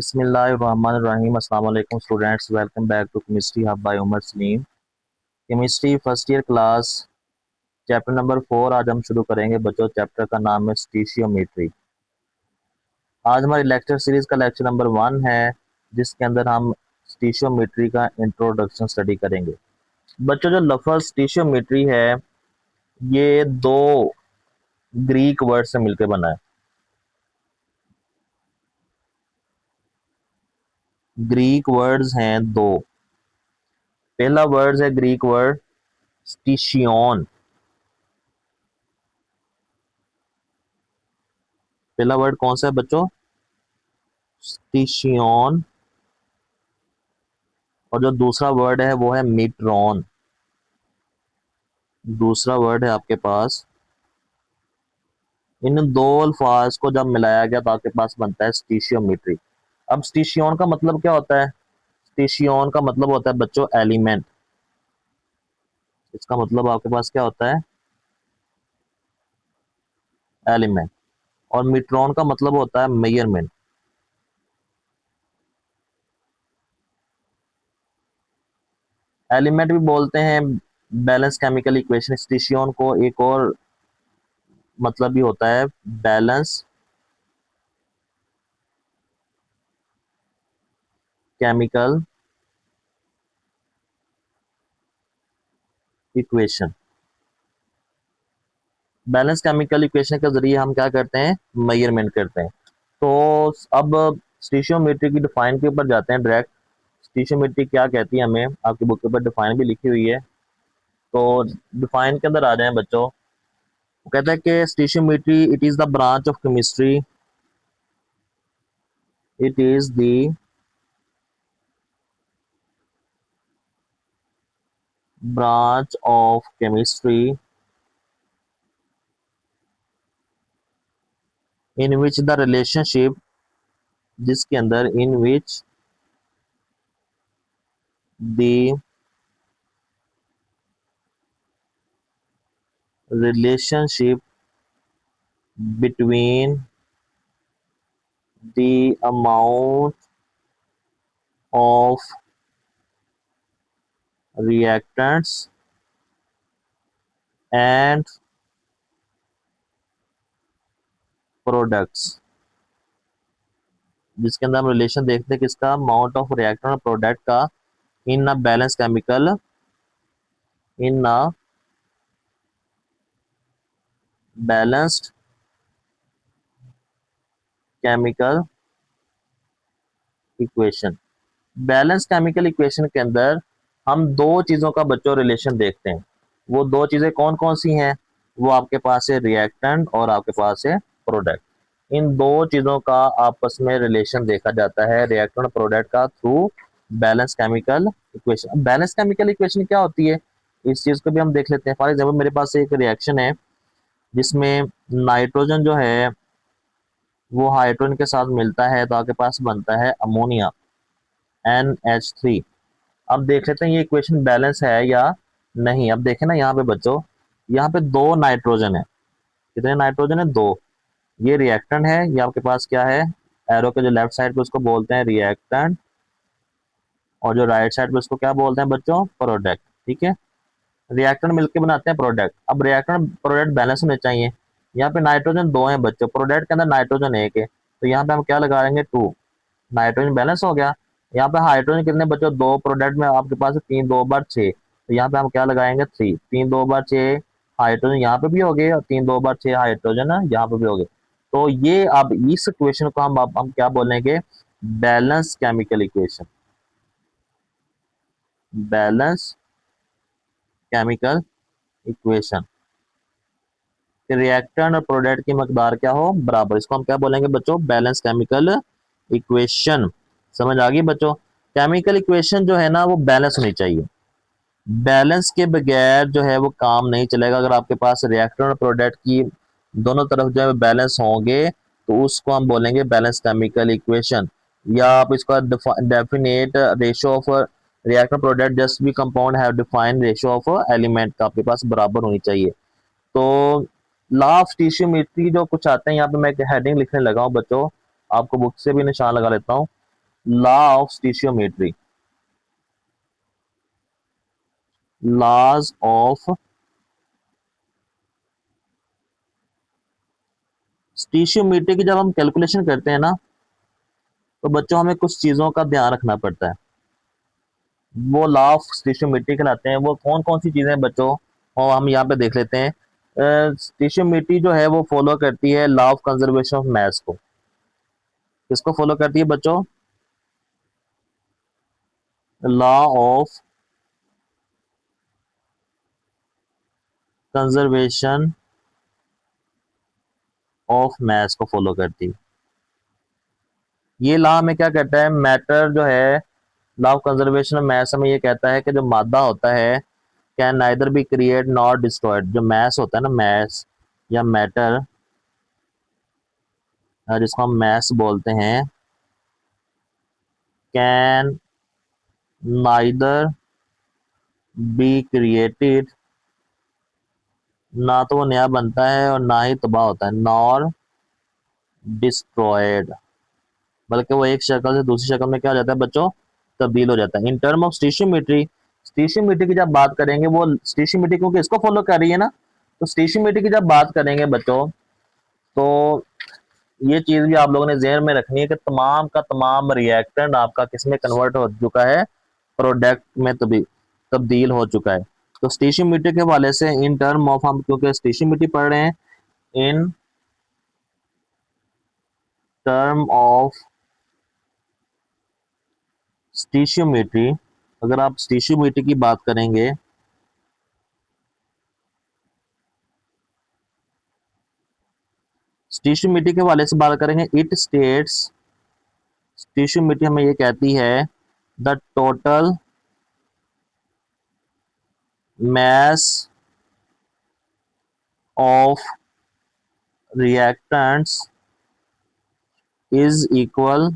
बिस्मिल्लाहिर्रहमानिर्रहीम। अस्सलाम वालेकुम students, welcome back to chemistry hub by Umar Salim. Chemistry first year class chapter number 4 आज हम शुरू करेंगे बच्चों। चैप्टर का नाम है स्टीशियोमेट्री। आज हमारी लेक्चर सीरीज का लेक्चर नंबर 1 है, जिसके अंदर हम स्टीशियोमेट्री का इंट्रोडक्शन स्टडी करेंगे। बच्चों, जो लफ्ज़ स्टीशियोमेट्री है ये दो ग्रीक वर्ड से मिलकर बना है। ग्रीक वर्ड्स हैं दो। पहला वर्ड है ग्रीक वर्ड स्टीशियोन। पहला वर्ड कौन सा है बच्चों? स्टीशियोन। और जो दूसरा वर्ड है वो है मीट्रॉन। दूसरा वर्ड है आपके पास। इन दो अल्फाज को जब मिलाया गया तो आपके पास बनता है स्टीशियोमेट्री। अब स्टीशियोन का मतलब क्या होता है? स्टीशियोन का मतलब होता है बच्चों एलिमेंट। इसका मतलब आपके पास क्या होता है? एलिमेंट। और मीट्रॉन का मतलब होता है मेजरमेंट। एलिमेंट भी बोलते हैं बैलेंस केमिकल इक्वेशन। स्टीशियोन को एक और मतलब भी होता है balance chemical equation. Balance chemical equation के जरिए हम क्या करते हैं? मेजरमेंट करते हैं। तो अब स्टीशियोमेट्री की डिफाइन के ऊपर जाते हैं डायरेक्ट। स्टीशियोमेट्री क्या कहती है हमें, आपकी बुक के ऊपर डिफाइन भी लिखी हुई है। तो डिफाइन के अंदर आ जाएं बच्चों। वो कहता है कि stoichiometry it is the branch of chemistry. It is the branch of chemistry in which the relationship, जिसके अंदर in which the relationship between the amount of reactants and products, जिसके अंदर हम रिलेशन देखते हैं किसका? अमाउंट ऑफ रिएक्टेंट और product का in a balance chemical, in a balanced chemical equation. Balance chemical equation के अंदर हम दो चीजों का बच्चों रिलेशन देखते हैं। वो दो चीजें कौन कौन सी हैं? वो आपके पास है रिएक्टेंट और आपके पास है प्रोडक्ट। इन दो चीजों का आपस में रिलेशन देखा जाता है रिएक्टेंट और प्रोडक्ट का through balance chemical equation. Balance chemical equation क्या होती है, इस चीज को भी हम देख लेते हैं। फॉर एग्जाम्पल मेरे पास एक रिएक्शन है जिसमें नाइट्रोजन जो है वो हाइड्रोजन के साथ मिलता है तो आपके पास बनता है अमोनिया NH3। अब देख लेते हैं ये इक्वेशन बैलेंस है या नहीं। अब देखें ना यहाँ पे बच्चों, यहाँ पे दो नाइट्रोजन है। कितने नाइट्रोजन है? दो। ये रिएक्टेंट है, ये आपके पास क्या है? एरो के जो लेफ्ट साइड पे उसको बोलते हैं रिएक्टेंट, और जो राइट साइड पे उसको क्या बोलते हैं बच्चों? प्रोडक्ट। ठीक है, रिएक्टेंट मिलकर बनाते हैं प्रोडक्ट। अब रिएक्टेंट प्रोडक्ट बैलेंस होने चाहिए। यहाँ पे नाइट्रोजन दो है बच्चों, प्रोडक्ट के अंदर नाइट्रोजन एक है, तो यहाँ पे हम क्या लगाएंगे? 2। नाइट्रोजन बैलेंस हो गया। यहाँ पे हाइड्रोजन कितने बच्चों? दो। प्रोडक्ट में आपके पास है 3 2 बार 6, तो यहाँ पे हम क्या लगाएंगे? 3। 3 2 बार 6 हाइड्रोजन यहाँ पे भी हो गए, और 3 2 बार 6 हाइड्रोजन यहाँ पे भी हो गए। तो ये अब इस इक्वेशन को हम क्या बोलेंगे? Balance chemical equation. Balance chemical equation. Reactant और प्रोडक्ट की मकदार क्या हो? बराबर। इसको हम क्या बोलेंगे बच्चों? Balance chemical equation. समझ आ गई बच्चों? केमिकल इक्वेशन जो है ना वो बैलेंस होनी चाहिए। बैलेंस के बगैर जो है वो काम नहीं चलेगा। अगर आपके पास रिएक्टेंट और प्रोडक्ट की दोनों तरफ जो है बैलेंस होंगे तो उसको हम बोलेंगे बैलेंस केमिकल इक्वेशन। या आप इसका definite ratio of reactant product just भी compound have defined ratio of element का आपके पास बराबर होनी चाहिए। तो लॉ ऑफ स्टीशियोमेट्री जो कुछ आते हैं, यहाँ पे मैं एक हेडिंग लिखने लगा हूँ बच्चों, आपको बुक से भी निशान लगा लेता हूँ। लॉ ऑफ स्टीशियोमेट्री, लॉज ऑफ स्टीशियोमेट्री की जब हम कैलकुलेशन करते हैं ना, तो बच्चों हमें कुछ चीजों का ध्यान रखना पड़ता है। वो लॉ ऑफ स्टीशियोमेट्री कहलाते हैं। वो कौन कौन सी चीजें हैं बच्चों, और हम यहाँ पे देख लेते हैं। स्टीशियोमेट्री जो है वो फॉलो करती है law of conservation of mass को। किसको फॉलो करती है बच्चों? Law of conservation of mass को फॉलो करती है। ये लॉ हमें क्या कहता है? मैटर जो है, लॉ ऑफ कंजर्वेशन ऑफ मास हमें ये कहता है कि जो मादा होता है can neither be create not destroyed. जो मैस होता है ना, मैस या मैटर, जिसको हम मैस बोलते हैं, कैन नाइदर बी क्रिएटेड, ना तो वो नया बनता है और ना ही तबाह होता है, नॉर डिस्ट्रॉयड, बल्कि वो एक शक्ल से दूसरी शक्ल में क्या हो जाता है बच्चों? तब्दील हो जाता है। इन टर्म ऑफ स्टीशियोमेट्री, स्टीशियोमेट्री की जब बात करेंगे, वो स्टीशियोमेट्री क्योंकि इसको फॉलो कर रही है ना, तो स्टीशियोमेट्री की जब बात करेंगे बच्चों, तो ये चीज भी आप लोगों ने ज़हन में रखनी है कि तमाम का तमाम रिएक्टेंट आपका किसमें कन्वर्ट हो चुका है? प्रोडक्ट में तब्दील हो चुका है। तो स्टीशियोमेट्री के हवाले से इन टर्म ऑफ, हम क्योंकि स्टीशियोमेट्री पढ़ रहे हैं, इन टर्म ऑफ स्टीशियोमेट्री, अगर आप स्टीशियोमेट्री की बात करेंगे, स्टीशियोमेट्री के हवाले से बात करेंगे, इट स्टेट्स, स्टीशियोमेट्री हमें ये कहती है the total mass of reactants is equal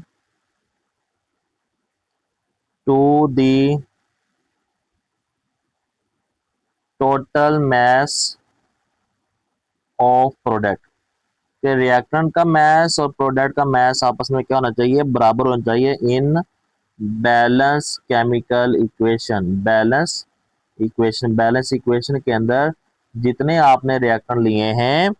to the total mass of product। कि रिएक्टेंट का मैस और प्रोडक्ट का मैस आपस में क्या होना चाहिए? बराबर होना चाहिए इन balance chemical equation. Balance equation के अंदर जितने आपने रिएक्टेंट लिए हैं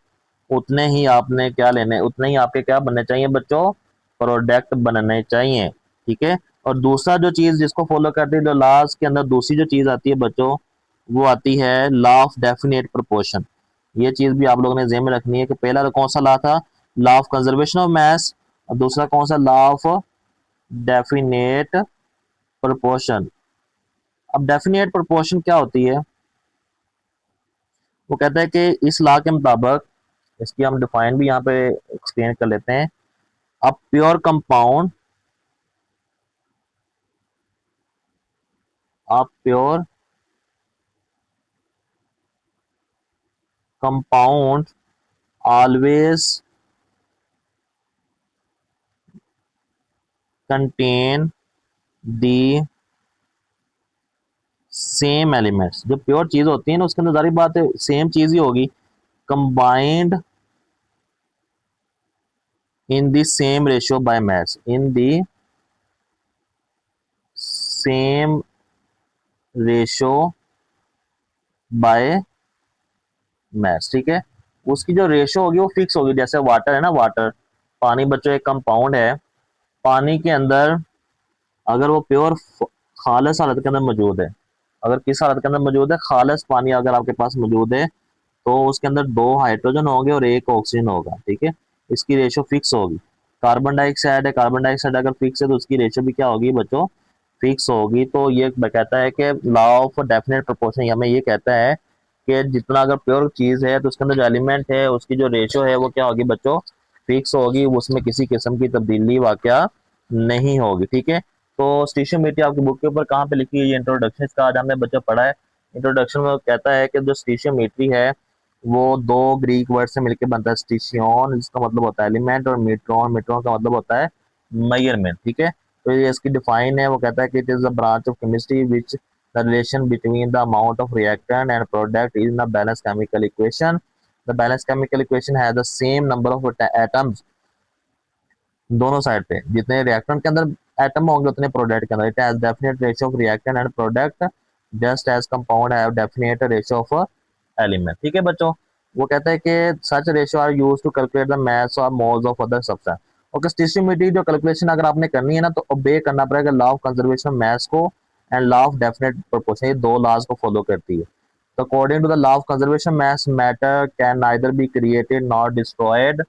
उतने ही आपने क्या लेने, उतने ही आपके क्या बनने चाहिए बच्चों? प्रोडक्ट बनने चाहिए। ठीक है। और दूसरा जो चीज जिसको फॉलो करती है, जो लॉज के अंदर दूसरी जो चीज आती है बच्चों, वो आती है लॉ ऑफ डेफिनेट प्रोपोर्शन। ये चीज भी आप लोगों ने ज़हन में रखनी है कि पहला तो कौन सा लॉ था? लॉ ऑफ कंजर्वेशन ऑफ मास, और दूसरा कौन सा? Law of definite proportion. अब डेफिनेट प्रोपोर्शन क्या होती है? वो कहता है कि इस लॉ के मुताबिक, इसकी हम डिफाइन भी यहाँ पे एक्सप्लेन कर लेते हैं। अब प्योर कंपाउंड, आप pure compound always contain the same elements. जो प्योर चीज होती है ना, उसके अंदर सारी बात है सेम चीज ही होगी, combined in the same ratio by mass, in the same ratio by mass। ठीक है। उसकी जो रेशियो होगी वो फिक्स होगी। जैसे वाटर है ना, वाटर, पानी बच्चों एक कंपाउंड है। पानी के अंदर अगर वो प्योर खालिस हालत के अंदर मौजूद है, अगर किस हालत के अंदर मौजूद है? खालिस पानी अगर आपके पास मौजूद है, तो उसके अंदर 2 हाइड्रोजन होंगे और 1 ऑक्सीजन होगा। ठीक है। इसकी रेशियो फिक्स होगी। कार्बन डाइऑक्साइड है, कार्बन डाइऑक्साइड अगर फिक्स है तो उसकी रेशियो भी क्या होगी बच्चों? फिक्स होगी। तो ये कहता है कि लॉ ऑफ डेफिनेट प्रोपोर्शन हमें ये कहता है कि जितना अगर प्योर चीज है तो उसके अंदर जो एलिमेंट है उसकी जो रेशियो है वो क्या होगी बच्चों? फिक्स होगी। उसमें किसी किस्म की तब्दीली वाकया नहीं होगी। ठीक है। तो स्टीशियोमेट्री आपकी बुक के ऊपर कहाँ पे लिखी है? ये इंट्रोडक्शन इसका आज हमने बच्चा पढ़ा है। इंट्रोडक्शन में कहता है कि जो स्टीशियोमेट्री है वो 2 ग्रीक वर्ड से मिलकर बनता है। स्टीशियोन जिसका मतलब होता है एलिमेंट, और मीट्रॉन, मीट्रॉन का मतलब होता है मेजरमेंट। ठीक है। तो ये इसकी डिफाइन है। वो कहता है कि it is a branch of chemistry which the relation between the amount of reactant and product is in a balance chemical equation. The balance chemical equation has the same number of atoms. दोनों side पे जितने reactant के अंदर atom होंगे उतने product के अंदर। It has definite ratio of reactant and product just as compound have definite ratio of element. ठीक है बच्चों, वो कहता है कि such ratio are use to calculate the mass और moles of other substance. Okay, stoichiometry जो कैलकुलेशन अगर आपने करनी है ना, तो ओबे करना पड़ेगा law of conservation of mass को and law of definite proportion, ये दो लॉज को फॉलो करती है। तो according to the law of conservation mass, matter can neither be created not destroyed.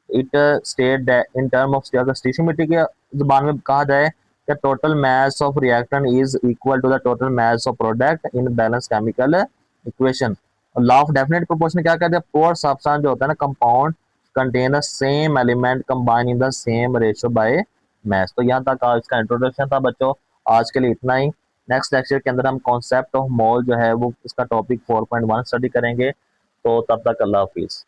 It state that in term of stoichiometry के जुबान में कहा जाए कि total mass of reactant is equal to the total mass of product in balance chemical equation. Law of definite proportion क्या कहते हैं, पोर substance जो होता है ना compound contain the same element combine in the same ratio by mass. तो यहाँ तक इसका इंट्रोडक्शन था बच्चों, आज के लिए इतना ही। नेक्स्ट लेक्चर के अंदर हम कॉन्सेप्ट ऑफ मोल जो है वो इसका टॉपिक 4.1 स्टडी करेंगे। तो तब तक अल्लाह हाफिज़।